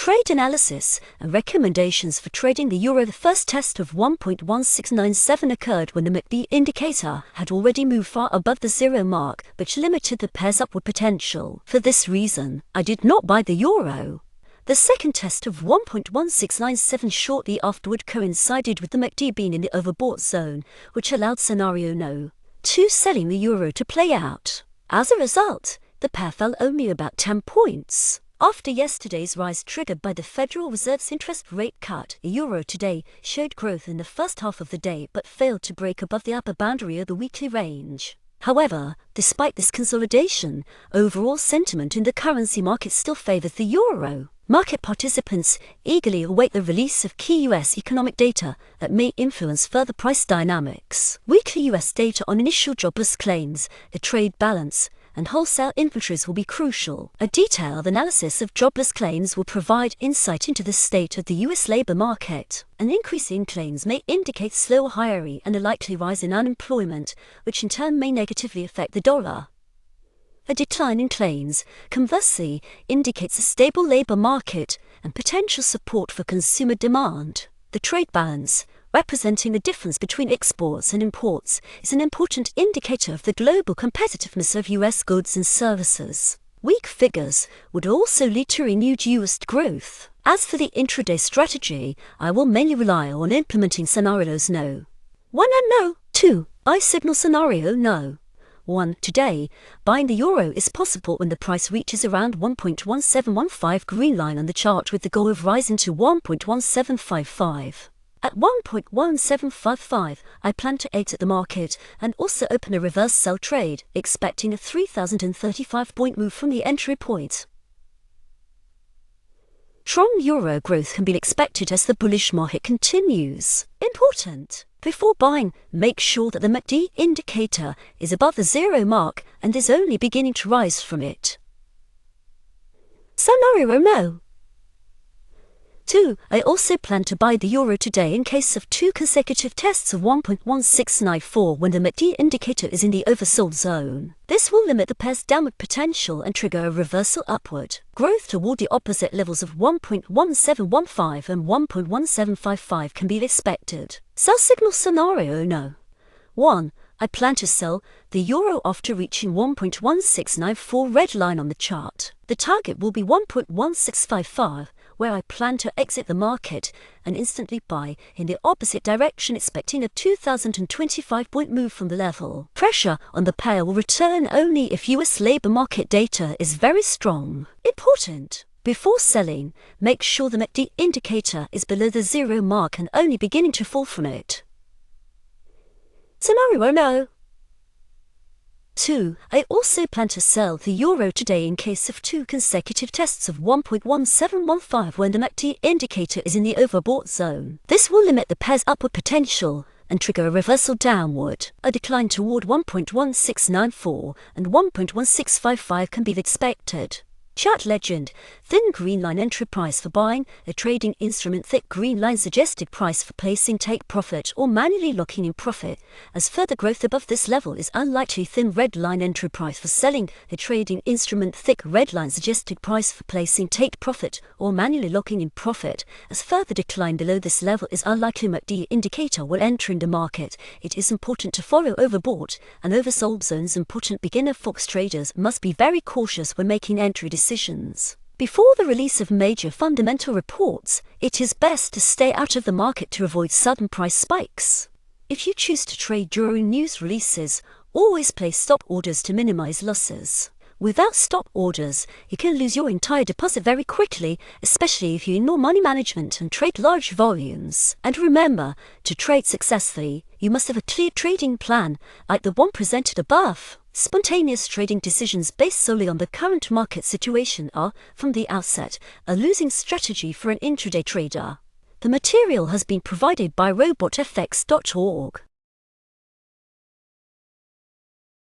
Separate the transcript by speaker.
Speaker 1: Trade analysis and recommendations for trading the euro. The first test of 1.1697 occurred when the MACD indicator had already moved far above the zero mark, which limited the pair's upward potential. For this reason, I did not buy the euro. The second test of 1.1697 shortly afterward coincided with the MACD being in the overbought zone, which allowed scenario No. 2 selling the euro to play out. As a result, the pair fell only about 10 points. After yesterday's rise triggered by the Federal Reserve's interest rate cut, the euro today showed growth in the first half of the day but failed to break above the upper boundary of the weekly range. However, despite this consolidation, overall sentiment in the currency market still favors the euro. Market participants eagerly await the release of key U.S. economic data that may influence further price dynamics. Weekly U.S. data on initial jobless claims, the trade balance, and wholesale inventories will be crucial. A detailed analysis of jobless claims will provide insight into the state of the U.S. labor market. An increase in claims may indicate slower hiring and a likely rise in unemployment, which in turn may negatively affect the dollar. A decline in claims, conversely, indicates a stable labor market and potential support for consumer demand. The trade balance, representing the difference between exports and imports, is an important indicator of the global competitiveness of U.S. goods and services. Weak figures would also lead to renewed EURUSD growth. As for the intraday strategy, I will mainly rely on implementing scenarios No. 1 and No. 2. I signal scenario No. 1. Today, buying the euro is possible when the price reaches around 1.1715 green line on the chart with the goal of rising to 1.1755. At 1.1755, I plan to exit the market and also open a reverse sell trade, expecting a 3,035-point move from the entry point. Strong euro growth can be expected as the bullish market continues. Important! Before buying, make sure that the MACD indicator is above the zero mark and is only beginning to rise from it. Scenario No. 2. I also plan to buy the euro today in case of 2 consecutive tests of 1.1694 when the MACD indicator is in the oversold zone. This will limit the pair's downward potential and trigger a reversal upward. Growth toward the opposite levels of 1.1715 and 1.1755 can be expected. Sell signal scenario No. 1. I plan to sell the euro after reaching 1.1694 red line on the chart. The target will be 1.1655, where I plan to exit the market and instantly buy in the opposite direction, expecting a 2,025-point move from the level. Pressure on the pair will return only if U.S. labor market data is very strong. Important! Before selling, make sure the MACD indicator is below the zero mark and only beginning to fall from it. Scenario No. 2. I also plan to sell the euro today in case of 2 consecutive tests of 1.1715 when the MACD indicator is in the overbought zone. This will limit the pair's upward potential and trigger a reversal downward. A decline toward 1.1694 and 1.1655 can be expected. Chart legend: thin green line entry price for buying, a trading instrument thick green line suggested price for placing take profit or manually locking in profit, as further growth above this level is unlikely. Thin red line entry price for selling, a trading instrument thick red line suggested price for placing take profit or manually locking in profit, as further decline below this level is unlikely. MACD indicator will enter in the market. It is important to follow overbought and oversold zones. Important beginner forex traders must be very cautious when making entry decisions. Before the release of major fundamental reports, it is best to stay out of the market to avoid sudden price spikes. If you choose to trade during news releases, always place stop orders to minimize losses. Without stop orders, you can lose your entire deposit very quickly, especially if you ignore money management and trade large volumes. And remember, to trade successfully, you must have a clear trading plan, like the one presented above. Spontaneous trading decisions based solely on the current market situation are, from the outset, a losing strategy for an intraday trader. The material has been provided by robotfx.org.